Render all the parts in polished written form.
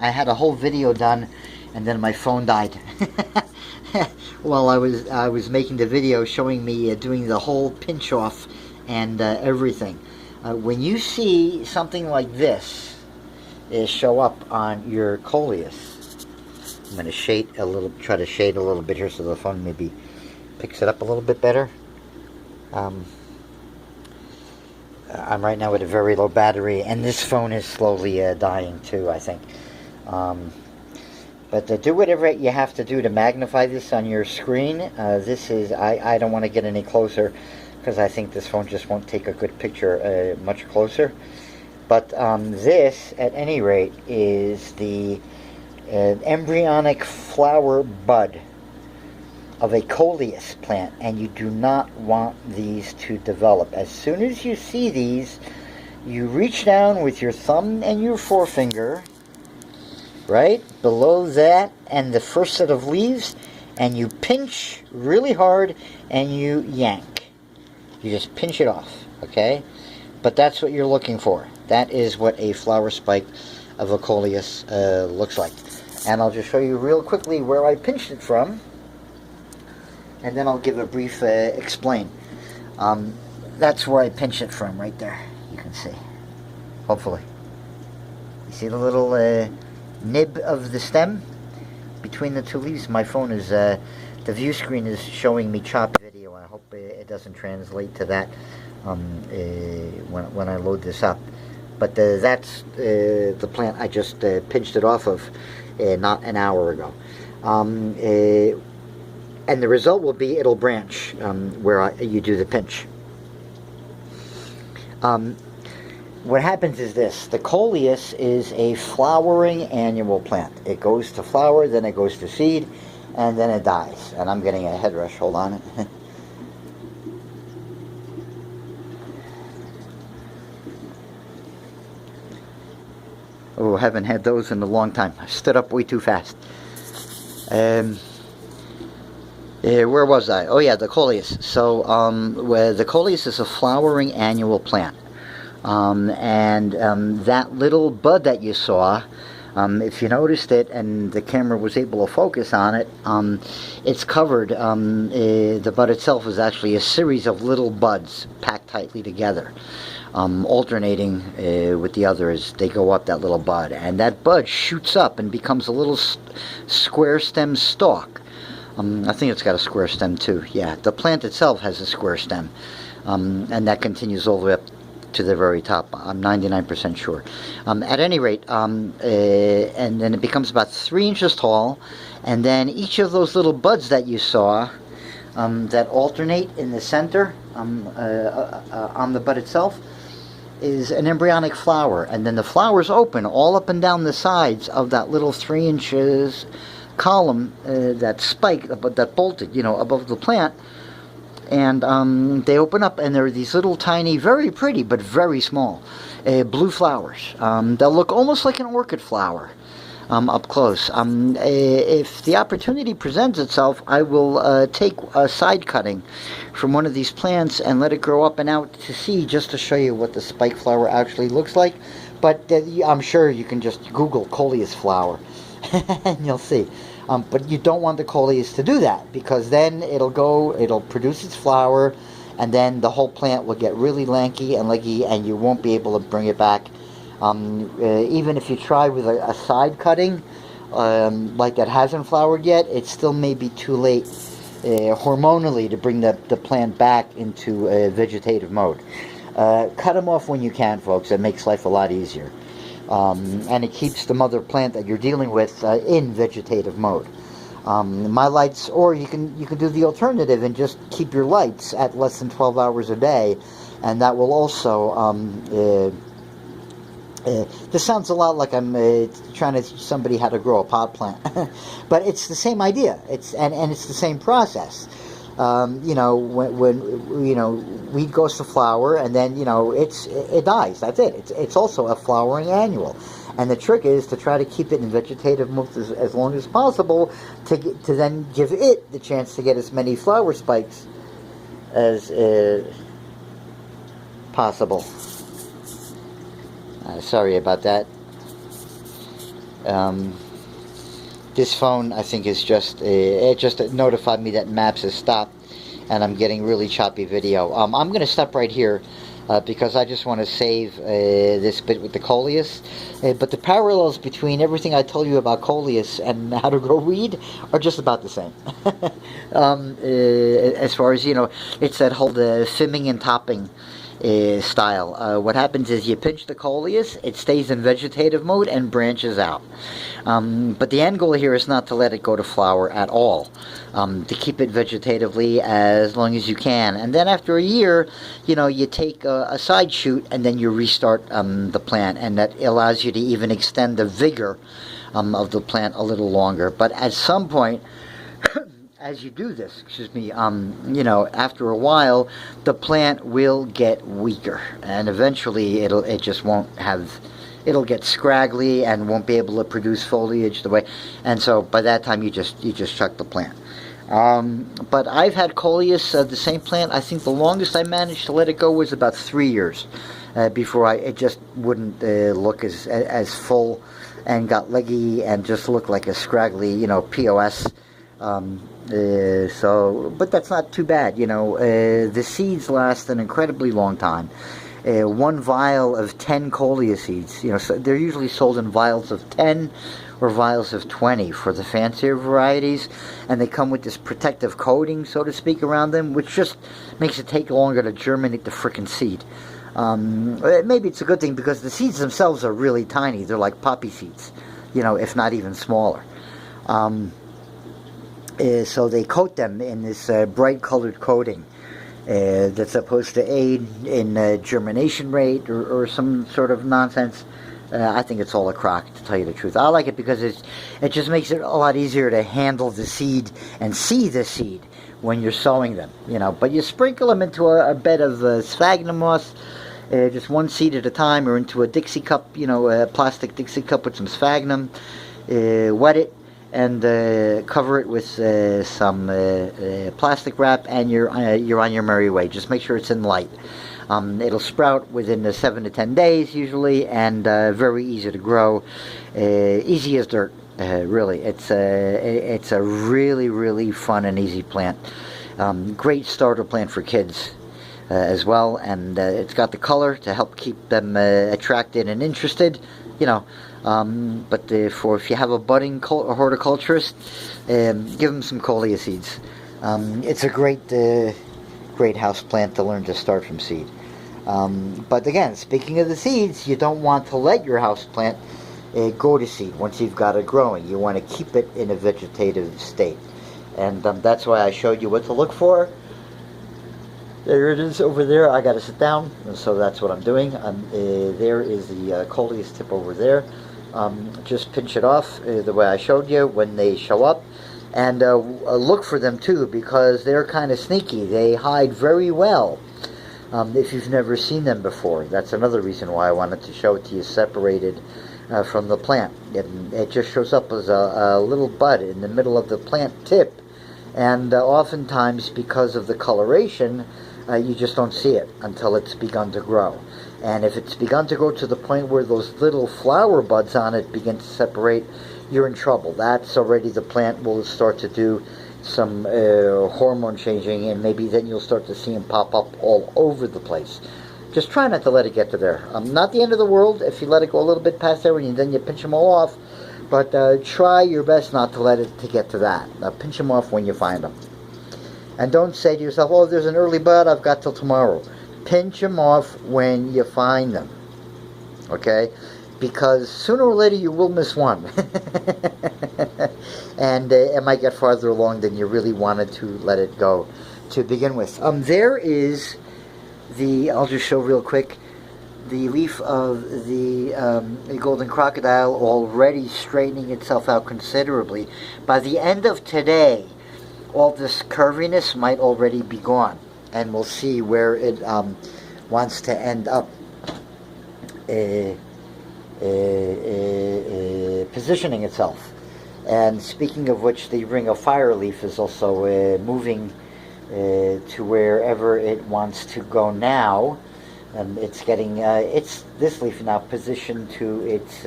I had a whole video done, and then my phone died. While I was making the video showing me doing the whole pinch off and everything. When you see something like this show up on your coleus, I'm going to shade a little, try to shade a little bit here so the phone maybe picks it up a little bit better. I'm right now at a very low battery, and this phone is slowly dying too, I think. But do whatever you have to do to magnify this on your screen. This is, I don't want to get any closer because I think this phone just won't take a good picture much closer. But this, at any rate, is the embryonic flower bud of a coleus plant, and you do not want these to develop. As soon as you see these, you reach down with your thumb and your forefinger right below that and the first set of leaves, and you pinch really hard and you yank. You just pinch it off, okay? But that's what you're looking for. That is what a flower spike of a coleus looks like. And I'll just show you real quickly where I pinched it from, and then I'll give a brief explain. That's where I pinch it from, right there. You can see, hopefully. You see the little nib of the stem between the two leaves? My phone is, the view screen is showing me choppy video. I hope it doesn't translate to that when I load this up. But that's the plant I just pinched it off of not an hour ago. And the result will be it'll branch where you do the pinch. What happens is this: the coleus is a flowering annual plant. It goes to flower, then it goes to seed, and then it dies. And I'm getting a head rush. Hold on. Oh, haven't had those in a long time. I stood up way too fast. Where was I? Oh yeah, the coleus. So where the coleus is a flowering annual plant. That little bud that you saw, if you noticed it and the camera was able to focus on it, it's covered. The bud itself is actually a series of little buds packed tightly together, alternating with the others. They go up that little bud, and that bud shoots up and becomes a little square stem stalk. I think it's got a square stem too. Yeah, the plant itself has a square stem, and that continues all the way up to the very top. I'm 99% sure. At any rate, and then it becomes about 3 inches tall, and then each of those little buds that you saw that alternate in the center on the bud itself is an embryonic flower, and then the flowers open all up and down the sides of that little 3 inches column, that spike, that bolted, above the plant. And they open up, and there are these little tiny, very pretty but very small blue flowers. They'll look almost like an orchid flower up close. If the opportunity presents itself, I will take a side cutting from one of these plants and let it grow up and out to see, just to show you what the spike flower actually looks like. But I'm sure you can just Google coleus flower and you'll see. But you don't want the coleus to do that, because then it'll produce its flower, and then the whole plant will get really lanky and leggy, and you won't be able to bring it back. Even if you try with a side cutting, like that hasn't flowered yet, it still may be too late hormonally to bring the plant back into vegetative mode. Cut them off when you can, folks. It makes life a lot easier. And it keeps the mother plant that you're dealing with in vegetative mode. My lights, or you can do the alternative and just keep your lights at less than 12 hours a day, and that will also. This sounds a lot like I'm trying to teach somebody how to grow a pot plant, but it's the same idea. It's the same process. When wheat goes to flower, and then it dies. That's it. It's also a flowering annual, and the trick is to try to keep it in vegetative mode as long as possible to then give it the chance to get as many flower spikes as possible. Sorry about that. Um, this phone, I think, is just it just notified me that Maps has stopped, and I'm getting really choppy video. I'm going to stop right here because I just want to save this bit with the coleus. But the parallels between everything I told you about coleus and how to grow weed are just about the same. As far as, it's that whole fimming and topping style. What happens is you pinch the coleus, it stays in vegetative mode and branches out. But the end goal here is not to let it go to flower at all. To keep it vegetatively as long as you can. And then after a year, you take a side shoot and then you restart the plant. And that allows you to even extend the vigor of the plant a little longer. But at some point, as you do this, after a while, the plant will get weaker, and eventually it'll get scraggly and won't be able to produce foliage the way. And so by that time, you just chuck the plant. But I've had coleus, the same plant. I think the longest I managed to let it go was about 3 years before it just wouldn't look as full and got leggy and just looked like a scraggly, POS. But that's not too bad, the seeds last an incredibly long time. One vial of 10 coleus seeds, so they're usually sold in vials of 10 or vials of 20 for the fancier varieties, and they come with this protective coating, so to speak, around them, which just makes it take longer to germinate the frickin' seed. Maybe it's a good thing because the seeds themselves are really tiny. They're like poppy seeds, if not even smaller. So they coat them in this bright colored coating that's supposed to aid in germination rate or some sort of nonsense. I think it's all a crock, to tell you the truth. I like it because it just makes it a lot easier to handle the seed and see the seed when you're sowing them. But you sprinkle them into a bed of sphagnum moss, just one seed at a time, or into a Dixie cup, a plastic Dixie cup with some sphagnum. Wet it and cover it with some plastic wrap, and you're on your merry way. Just make sure it's in light. It'll sprout within 7 to 10 days usually, and very easy to grow. Easy as dirt, really. It's a really, really fun and easy plant. Great starter plant for kids as well, and it's got the color to help keep them attracted and interested. But if you have a budding horticulturist, give them some coleus seeds. It's a great house plant to learn to start from seed. But again, speaking of the seeds, you don't want to let your house plant go to seed once you've got it growing. You want to keep it in a vegetative state, and that's why I showed you what to look for. There it is over there. I got to sit down, and so that's what I'm doing. There is the coleus tip over there. Just pinch it off the way I showed you when they show up, and look for them too, because they're kind of sneaky. They hide very well if you've never seen them before. That's another reason why I wanted to show it to you separated from the plant. It just shows up as a little bud in the middle of the plant tip, and oftentimes because of the coloration, you just don't see it until it's begun to grow. And if it's begun to grow to the point where those little flower buds on it begin to separate, you're in trouble. That's already the plant will start to do some hormone changing, and maybe then you'll start to see them pop up all over the place. Just try not to let it get to there. Not the end of the world if you let it go a little bit past there, and then you pinch them all off. But try your best not to let it to get to that. Pinch them off when you find them. And don't say to yourself, oh, there's an early bud, I've got till tomorrow. Pinch them off when you find them. Okay? Because sooner or later you will miss one. And it might get farther along than you really wanted to let it go to begin with. There is I'll just show real quick, the leaf of the golden crocodile already straightening itself out considerably. By the end of today, all this curviness might already be gone, and we'll see where it wants to end up positioning itself. And speaking of which, the ring of fire leaf is also moving to wherever it wants to go now. It's getting this leaf now positioned to its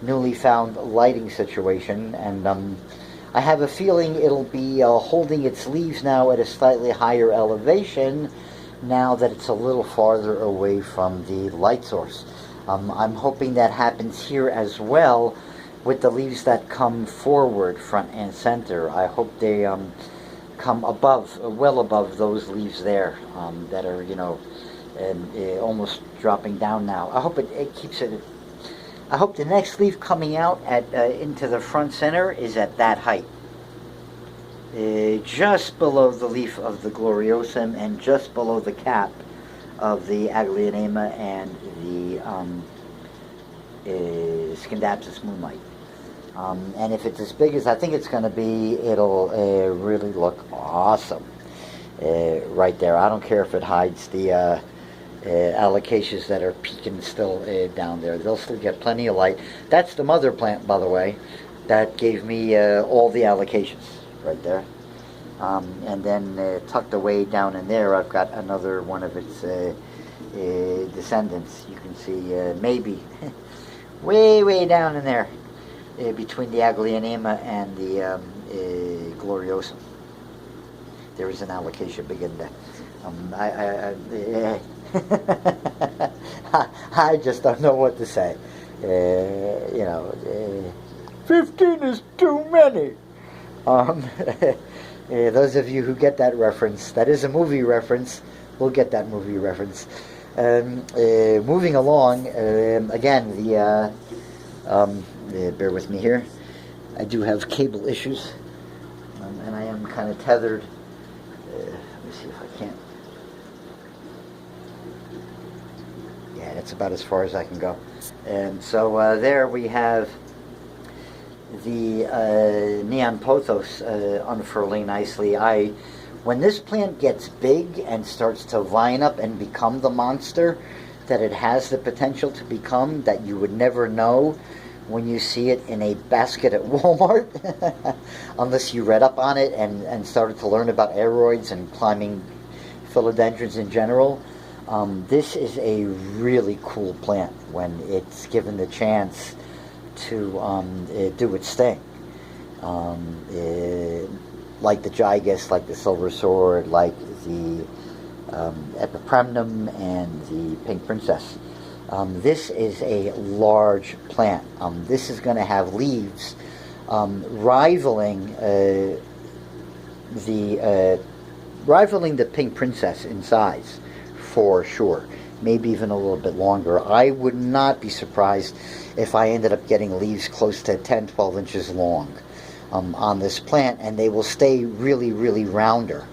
newly found lighting situation, and I have a feeling it'll be holding its leaves now at a slightly higher elevation now that it's a little farther away from the light source. I'm hoping that happens here as well with the leaves that come forward, front and center. I hope they come above, well above those leaves there that are, almost dropping down now. I hope it keeps it. I hope the next leaf coming out at into the front center is at that height, just below the leaf of the gloriosum and just below the cap of the aglaonema and the Scindapsus moonlight. And if it's as big as I think it's going to be, it'll really look awesome right there. I don't care if it hides the alocasias that are peeking still down there. They'll still get plenty of light. That's the mother plant, by the way, that gave me all the alocasias right there. And then tucked away down in there, I've got another one of its descendants. You can see maybe way down in there between the aglaonema and the gloriosum. There is an alocasia big in there. I just don't know what to say. 15 is too many. Those of you who get that reference, that is a movie reference, will get that movie reference. Moving along, again, bear with me here. I do have cable issues, and I am kind of tethered. Let me see if I can't. Yeah, that's about as far as I can go. And so there we have the neon pothos unfurling nicely. When this plant gets big and starts to vine up and become the monster that it has the potential to become, that you would never know when you see it in a basket at Walmart, unless you read up on it and started to learn about aeroids and climbing philodendrons in general. This is a really cool plant when it's given the chance to do its thing. Like the gigas, like the silver sword, like the epipremnum and the pink princess. This is a large plant. This is going to have leaves rivaling the pink princess in size, for sure. Maybe even a little bit longer. I would not be surprised if I ended up getting leaves close to 10-12 inches long on this plant, and they will stay really rounder.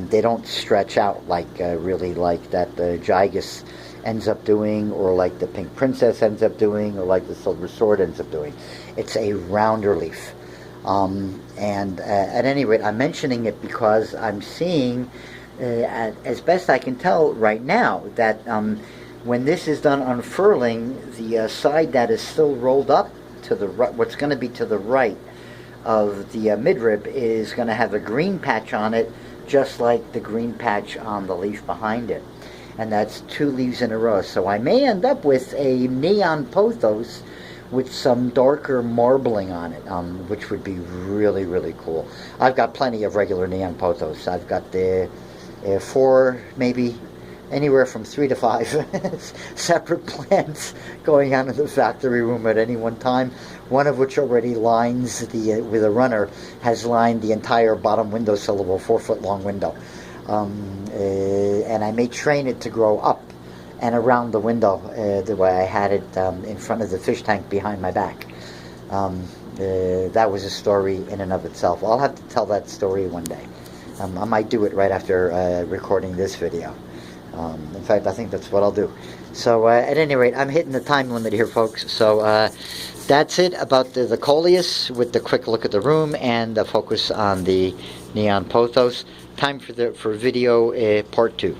They don't stretch out like really like that the gigas ends up doing, or like the pink princess ends up doing, or like the silver sword ends up doing. It's a rounder leaf. And at any rate, I'm mentioning it because I'm seeing, as best I can tell right now, that when this is done unfurling, the side that is still rolled up to the right, what's going to be to the right of the midrib, is going to have a green patch on it, just like the green patch on the leaf behind it. And that's 2 leaves in a row. So I may end up with a neon pothos with some darker marbling on it, which would be really cool. I've got plenty of regular neon pothos. I've got the 4, maybe anywhere from 3 to 5 separate plants going on in the factory room at any one time. One of which already lines with a runner, has lined the entire bottom windowsill of a 4-foot long window. And I may train it to grow up and around the window the way I had it in front of the fish tank behind my back. That was a story in and of itself. I'll have to tell that story one day. I might do it right after recording this video. In fact, I think that's what I'll do. So at any rate, I'm hitting the time limit here, folks. So that's it about the coleus, with the quick look at the room and the focus on the neon pothos. Time for video part 2.